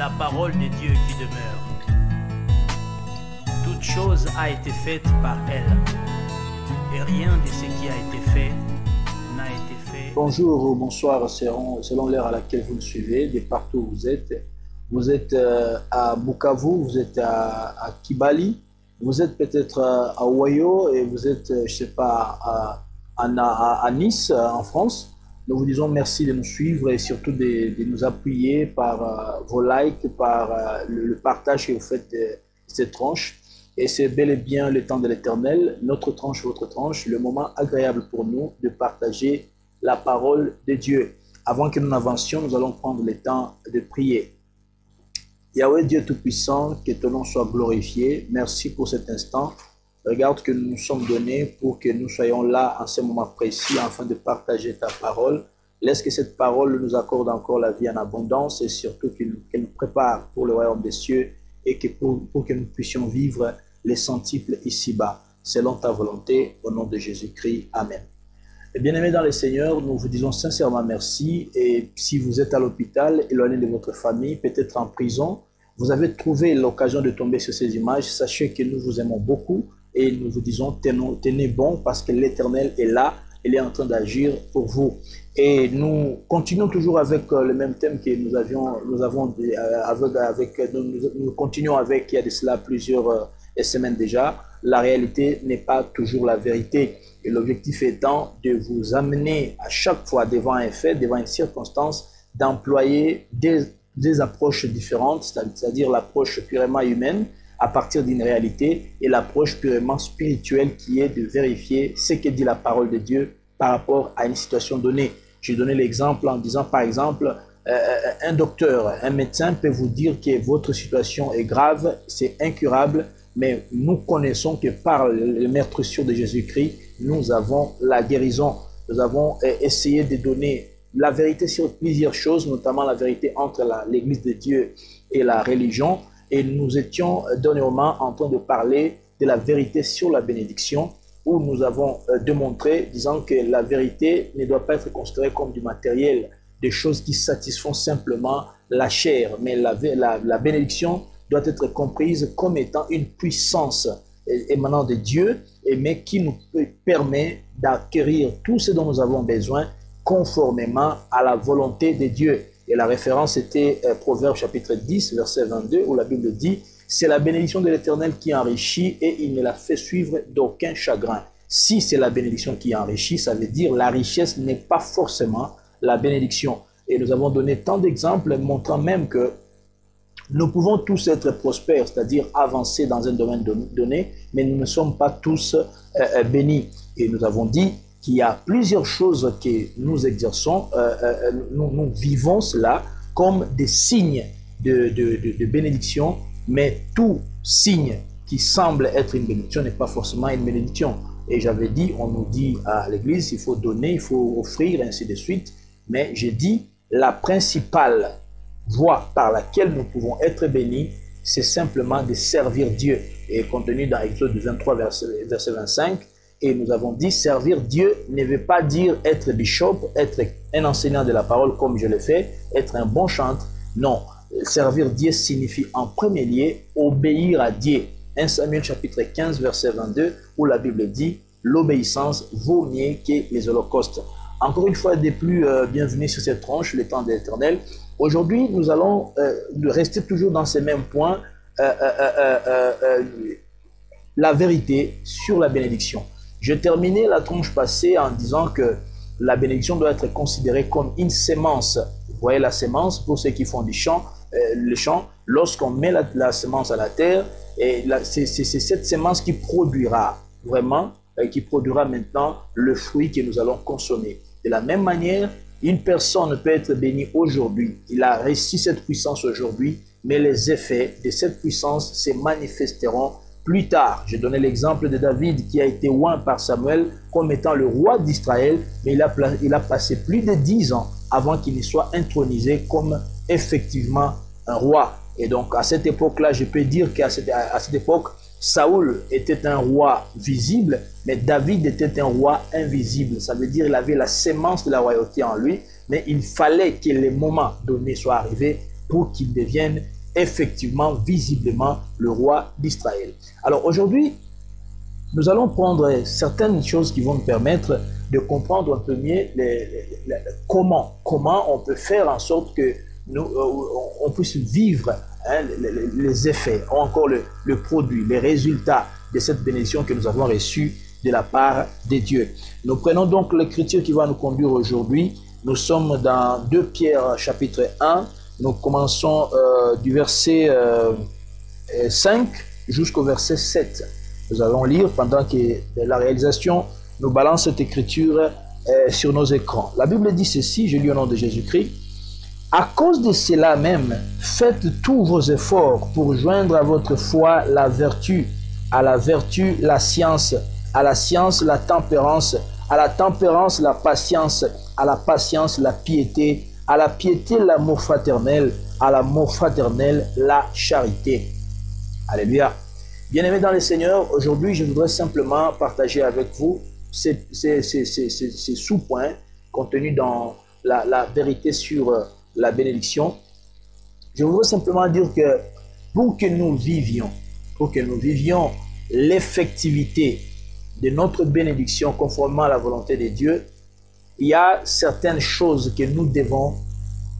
la parole de Dieu qui demeure. Toute chose a été faite par elle, et rien de ce qui a été fait n'a été fait. Bonjour ou bonsoir selon l'heure à laquelle vous nous suivez, de partout où vous êtes. Vous êtes à Bukavu, vous êtes à Kibali, vous êtes peut-être à Oyo et vous êtes, je ne sais pas, à Nice, en France. Nous vous disons merci de nous suivre et surtout de nous appuyer par vos likes, par le partage que vous faites de cette tranche. Et c'est bel et bien le temps de l'Éternel, notre tranche, votre tranche, le moment agréable pour nous de partager la parole de Dieu. Avant que nous n'avancions, nous allons prendre le temps de prier. Yahweh Dieu Tout-Puissant, que ton nom soit glorifié. Merci pour cet instant. Regarde que nous nous sommes donnés pour que nous soyons là en ce moment précis afin de partager ta parole. Laisse que cette parole nous accorde encore la vie en abondance et surtout qu'elle nous prépare pour le royaume des cieux et que pour que nous puissions vivre les centiples ici-bas, selon ta volonté, au nom de Jésus-Christ. Amen. Et bien-aimés dans le Seigneur, nous vous disons sincèrement merci. Et si vous êtes à l'hôpital, éloigné de votre famille, peut-être en prison, vous avez trouvé l'occasion de tomber sur ces images, sachez que nous vous aimons beaucoup et nous vous disons tenez bon parce que l'Éternel est là, il est en train d'agir pour vous. Et nous continuons toujours avec le même thème que nous continuons avec il y a de cela plusieurs semaines déjà. La réalité n'est pas toujours la vérité. Et l'objectif étant de vous amener à chaque fois devant un fait, devant une circonstance, d'employer des approches différentes, c'est-à-dire l'approche purement humaine à partir d'une réalité et l'approche purement spirituelle qui est de vérifier ce que dit la parole de Dieu par rapport à une situation donnée. J'ai donné l'exemple en disant par exemple, un docteur, un médecin peut vous dire que votre situation est grave, c'est incurable, mais nous connaissons que par le meurtrissure de Jésus-Christ, nous avons la guérison. Nous avons essayé de donner la vérité sur plusieurs choses, notamment la vérité entre l'Église de Dieu et la religion. Et nous étions dernièrement en train de parler de la vérité sur la bénédiction, où nous avons démontré, disant que la vérité ne doit pas être considérée comme du matériel, des choses qui satisfont simplement la chair, mais la bénédiction doit être comprise comme étant une puissance émanant de Dieu, mais qui nous permet d'acquérir tout ce dont nous avons besoin conformément à la volonté de Dieu. Et la référence était Proverbe chapitre 10, verset 22, où la Bible dit « C'est la bénédiction de l'Éternel qui enrichit et il ne la fait suivre d'aucun chagrin. » Si c'est la bénédiction qui enrichit, ça veut dire la richesse n'est pas forcément la bénédiction. Et nous avons donné tant d'exemples montrant même que nous pouvons tous être prospères, c'est-à-dire avancer dans un domaine donné, mais nous ne sommes pas tous bénis. Et nous avons dit qu'il y a plusieurs choses que nous exerçons, nous vivons cela comme des signes de bénédiction, mais tout signe qui semble être une bénédiction n'est pas forcément une bénédiction. Et j'avais dit, on nous dit à l'église, il faut donner, il faut offrir, et ainsi de suite. Mais j'ai dit, la principale voie par laquelle nous pouvons être bénis, c'est simplement de servir Dieu. Et contenu dans Exode 23, verset 25, et nous avons dit, servir Dieu ne veut pas dire être bishop, être un enseignant de la parole comme je le fais, être un bon chantre. Non, servir Dieu signifie en premier lieu obéir à Dieu. 1 Samuel chapitre 15, verset 22, où la Bible dit, l'obéissance vaut mieux que les holocaustes. Encore une fois de plus, bienvenue sur cette tranche, le temps de l'Éternel. Aujourd'hui, nous allons rester toujours dans ces mêmes points, la vérité sur la bénédiction. Je terminais la tranche passée en disant que la bénédiction doit être considérée comme une sémence. Vous voyez la sémence, pour ceux qui font du champ, le champ, lorsqu'on met la sémence à la terre, c'est cette sémence qui produira vraiment, qui produira maintenant le fruit que nous allons consommer. De la même manière, une personne peut être bénie aujourd'hui. Il a reçu cette puissance aujourd'hui, mais les effets de cette puissance se manifesteront plus tard. J'ai donné l'exemple de David qui a été oint par Samuel comme étant le roi d'Israël, mais il a passé plus de 10 ans avant qu'il ne soit intronisé comme effectivement un roi. Et donc à cette époque-là, je peux dire qu'à cette époque, Saoul était un roi visible, mais David était un roi invisible. Ça veut dire qu'il avait la sémence de la royauté en lui, mais il fallait que le moment donné soit arrivé pour qu'il devienne effectivement, visiblement, le roi d'Israël. Alors aujourd'hui, nous allons prendre certaines choses qui vont nous permettre de comprendre un peu mieux comment on peut faire en sorte que on puisse vivre les effets, ou encore le produit, les résultats de cette bénédiction que nous avons reçue de la part de Dieu. Nous prenons donc l'écriture qui va nous conduire aujourd'hui. Nous sommes dans 2 Pierre chapitre 1. Nous commençons du verset 5 jusqu'au verset 7. Nous allons lire pendant que la réalisation nous balance cette écriture sur nos écrans. La Bible dit ceci, je lis au nom de Jésus-Christ. À cause de cela même, faites tous vos efforts pour joindre à votre foi la vertu, à la vertu la science, à la science la tempérance, à la tempérance la patience, à la patience la piété, à la piété l'amour fraternel, à l'amour fraternel la charité. Alléluia. Bien-aimés dans le Seigneur, aujourd'hui je voudrais simplement partager avec vous ces sous-points contenus dans la vérité sur la bénédiction. Je voudrais simplement dire que pour que nous vivions l'effectivité de notre bénédiction conformément à la volonté de Dieu, il y a certaines choses que nous devons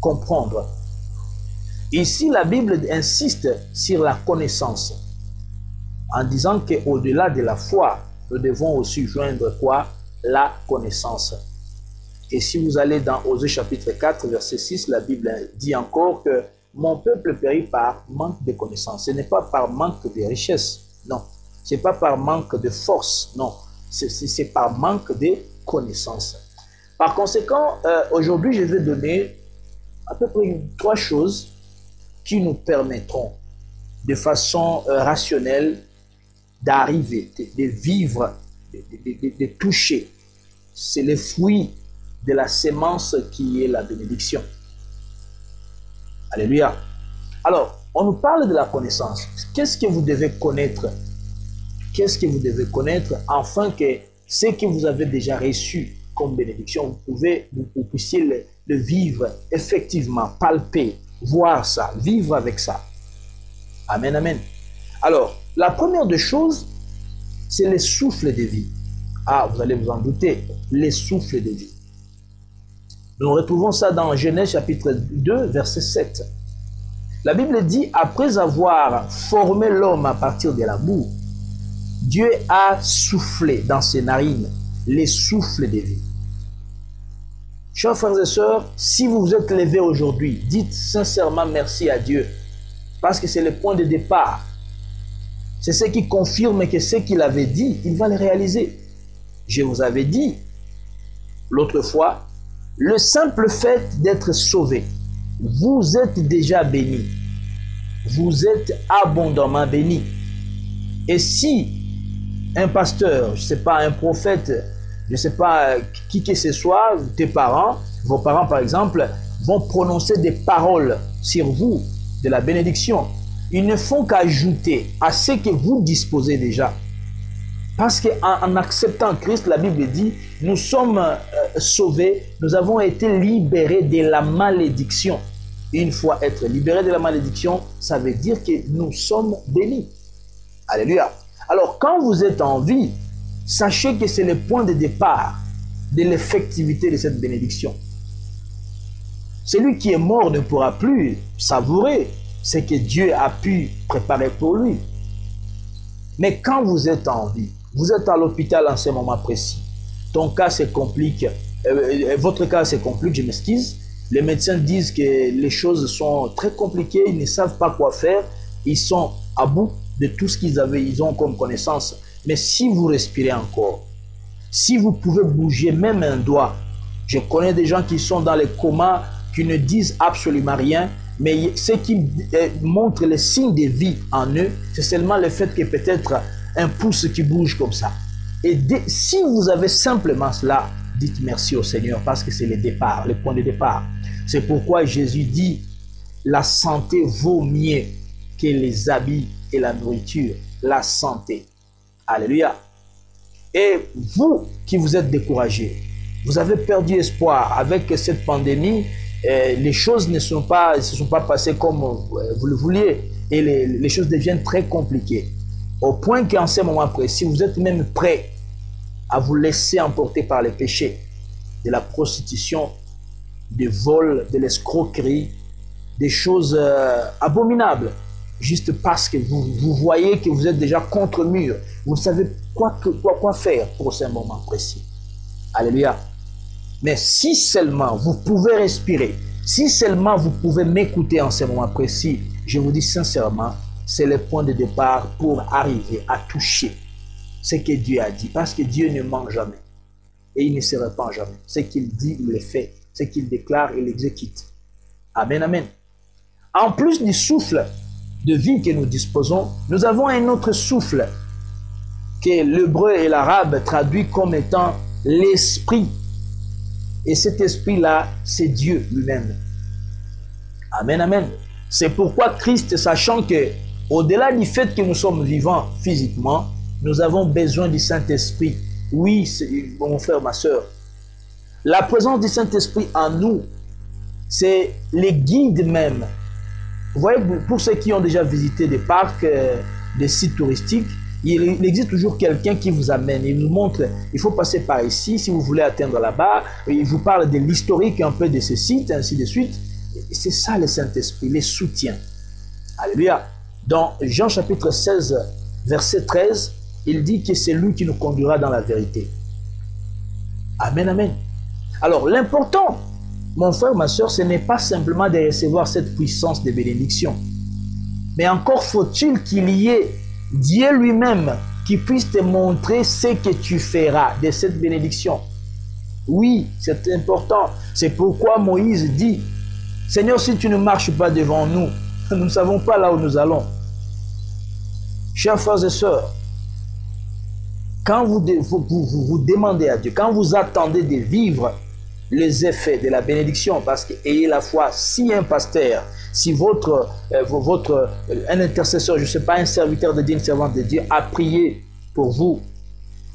comprendre. Ici, la Bible insiste sur la connaissance, en disant qu'au-delà de la foi, nous devons aussi joindre quoi? La connaissance. Et si vous allez dans Osée chapitre 4, verset 6, la Bible dit encore que mon peuple périt par manque de connaissance. Ce n'est pas par manque de richesse, non. Ce n'est pas par manque de force, non. C'est par manque de connaissance. Par conséquent, aujourd'hui, je vais donner à peu près 3 choses qui nous permettront de façon rationnelle d'arriver, de vivre, de toucher. C'est le fruit de la sémence qui est la bénédiction. Alléluia. Alors, on nous parle de la connaissance. Qu'est-ce que vous devez connaître? Qu'est-ce que vous devez connaître afin que ce que vous avez déjà reçu comme bénédiction, vous puissiez le vivre effectivement, palper, voir ça, vivre avec ça. Amen, amen. Alors, la première des choses, c'est les souffles de vie. Ah, vous allez vous en douter, les souffles de vie. Nous retrouvons ça dans Genèse chapitre 2, verset 7. La Bible dit, après avoir formé l'homme à partir de la boue, Dieu a soufflé dans ses narines les souffles de vie. Chers frères et sœurs, si vous vous êtes levés aujourd'hui, dites sincèrement merci à Dieu, parce que c'est le point de départ. C'est ce qui confirme que ce qu'il avait dit, il va le réaliser. Je vous avais dit l'autre fois, le simple fait d'être sauvé, vous êtes déjà béni. Vous êtes abondamment béni. Et si un pasteur, je ne sais pas, un prophète, je ne sais pas qui que ce soit, tes parents, vos parents par exemple, vont prononcer des paroles sur vous, de la bénédiction, ils ne font qu'ajouter à ce que vous disposez déjà. Parce qu'en acceptant Christ, la Bible dit, nous sommes sauvés, nous avons été libérés de la malédiction. Une fois être libérés de la malédiction, ça veut dire que nous sommes bénis. Alléluia. Alors, quand vous êtes en vie, sachez que c'est le point de départ de l'effectivité de cette bénédiction. Celui qui est mort ne pourra plus savourer ce que Dieu a pu préparer pour lui. Mais quand vous êtes en vie, vous êtes à l'hôpital en ce moment précis, ton cas se complique, votre cas se complique, je m'excuse. Les médecins disent que les choses sont très compliquées, ils ne savent pas quoi faire, ils sont à bout de tout ce ils ont comme connaissance. Mais si vous respirez encore, si vous pouvez bouger même un doigt, je connais des gens qui sont dans les comas, qui ne disent absolument rien, mais ce qui montre les signes de vie en eux, c'est seulement le fait que peut-être un pouce qui bouge comme ça. Et si vous avez simplement cela, dites merci au Seigneur parce que c'est le départ, le point de départ. C'est pourquoi Jésus dit, la santé vaut mieux que les habits et la nourriture. La santé. Alléluia. Et vous qui vous êtes découragés, vous avez perdu espoir avec cette pandémie, les choses ne se sont pas passées comme vous le vouliez et les choses deviennent très compliquées. Au point qu'en ces moments précis, vous êtes même prêt à vous laisser emporter par les péchés de la prostitution, du vol, de l'escroquerie, des choses abominables, juste parce que vous voyez que vous êtes déjà contre mur. Vous ne savez quoi faire pour ce moment précis. Alléluia. Mais si seulement vous pouvez respirer, si seulement vous pouvez m'écouter en ce moment précis, je vous dis sincèrement, c'est le point de départ pour arriver à toucher ce que Dieu a dit. Parce que Dieu ne ment jamais. Et il ne se répand jamais. Ce qu'il dit, il le fait. Ce qu'il déclare, il l'exécute. Amen, amen. En plus du souffle de vie que nous disposons, nous avons un autre souffle que l'hébreu et l'arabe traduit comme étant l'esprit. Et cet esprit-là, c'est Dieu lui-même. Amen, amen. C'est pourquoi Christ, sachant que, au-delà du fait que nous sommes vivants physiquement, nous avons besoin du Saint-Esprit. Oui, mon frère, ma soeur. La présence du Saint-Esprit en nous, c'est les guides même. Vous voyez, pour ceux qui ont déjà visité des parcs, des sites touristiques, il existe toujours quelqu'un qui vous amène. Il vous montre, il faut passer par ici si vous voulez atteindre là-bas. Il vous parle de l'historique un peu de ce site, ainsi de suite. C'est ça le Saint-Esprit, les soutiens. Alléluia. Dans Jean chapitre 16, verset 13, il dit que c'est lui qui nous conduira dans la vérité. Amen, amen. Alors, l'important, mon frère, ma soeur, ce n'est pas simplement de recevoir cette puissance de bénédiction. Mais encore faut-il qu'il y ait Dieu lui-même qui puisse te montrer ce que tu feras de cette bénédiction. Oui, c'est important. C'est pourquoi Moïse dit, Seigneur, si tu ne marches pas devant nous, nous ne savons pas là où nous allons. Chers frères et sœurs, quand vous demandez à Dieu, quand vous attendez de vivre les effets de la bénédiction, parce que ayez la foi, si un pasteur, si un intercesseur, je ne sais pas, un serviteur de Dieu, une servante de Dieu, a prié pour vous,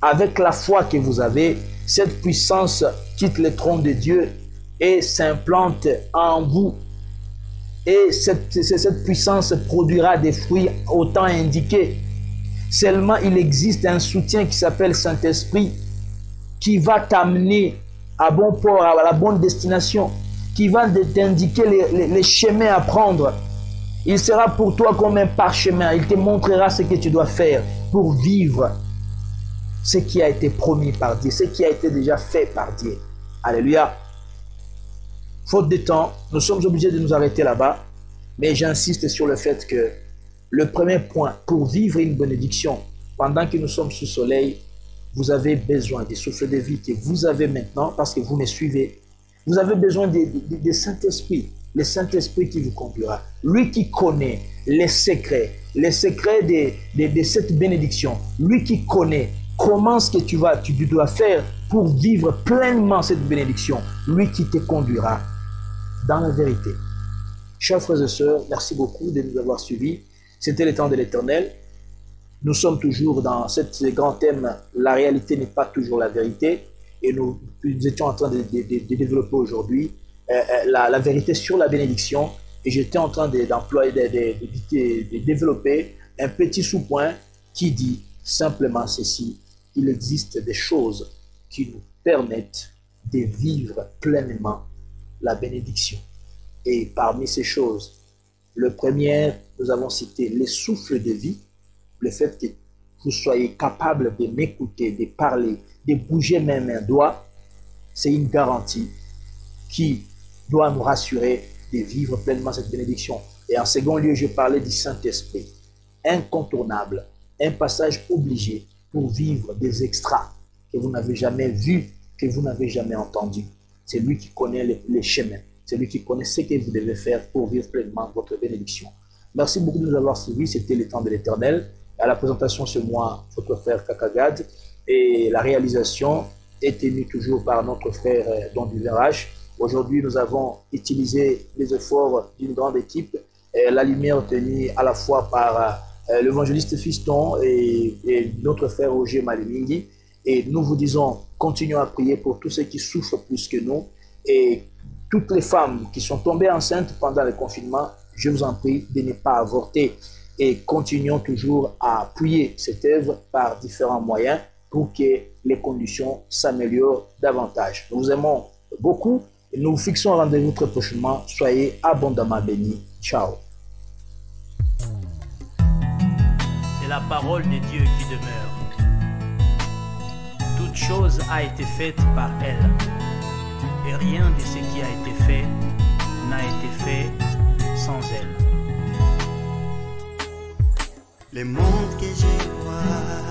avec la foi que vous avez, cette puissance quitte le trône de Dieu et s'implante en vous. Et cette puissance produira des fruits au temps indiqué. Seulement, il existe un soutien qui s'appelle Saint-Esprit qui va t'amener à bon port, à la bonne destination, qui va t'indiquer les chemins à prendre. Il sera pour toi comme un parchemin. Il te montrera ce que tu dois faire pour vivre ce qui a été promis par Dieu, ce qui a été déjà fait par Dieu. Alléluia. Faute de temps, nous sommes obligés de nous arrêter là-bas, mais j'insiste sur le fait que le premier point, pour vivre une bénédiction, pendant que nous sommes sous soleil, vous avez besoin du souffle de vie que vous avez maintenant, parce que vous me suivez. Vous avez besoin du Saint-Esprit, le Saint-Esprit qui vous conduira. Lui qui connaît les secrets de cette bénédiction. Lui qui connaît comment ce que tu dois faire pour vivre pleinement cette bénédiction. Lui qui te conduira dans la vérité. Chers frères et sœurs, merci beaucoup de nous avoir suivis. C'était le temps de l'Éternel. Nous sommes toujours dans ce grand thème, la réalité n'est pas toujours la vérité. Et nous étions en train de développer aujourd'hui la vérité sur la bénédiction. Et j'étais en train de développer un petit sous-point qui dit simplement ceci. Il existe des choses qui nous permettent de vivre pleinement la bénédiction. Et parmi ces choses, le premier, nous avons cité le souffle de vie, le fait que vous soyez capable de m'écouter, de parler, de bouger même un doigt, c'est une garantie qui doit nous rassurer de vivre pleinement cette bénédiction. Et en second lieu, je parlais du Saint-Esprit, incontournable, un passage obligé pour vivre des extras que vous n'avez jamais vus, que vous n'avez jamais entendus. C'est lui qui connaît les chemins. C'est lui qui connaît ce que vous devez faire pour vivre pleinement votre bénédiction. Merci beaucoup de nous avoir suivis. C'était le temps de l'Éternel. À la présentation, c'est moi, votre frère Kakagad. Et la réalisation est tenue toujours par notre frère Don Duverage. Aujourd'hui, nous avons utilisé les efforts d'une grande équipe. La lumière tenue à la fois par l'évangéliste Fiston et notre frère Roger Malimingi. Et nous vous disons, continuons à prier pour tous ceux qui souffrent plus que nous. Et Toutes les femmes qui sont tombées enceintes pendant le confinement, je vous en prie de ne pas avorter. Et continuons toujours à appuyer cette œuvre par différents moyens pour que les conditions s'améliorent davantage. Nous vous aimons beaucoup et nous vous fixons rendez-vous très prochainement. Soyez abondamment bénis. Ciao. C'est la parole de Dieu qui demeure. Toute chose a été faite par elle. Et rien de ce qui a été fait n'a été fait sans elle. Le monde que je vois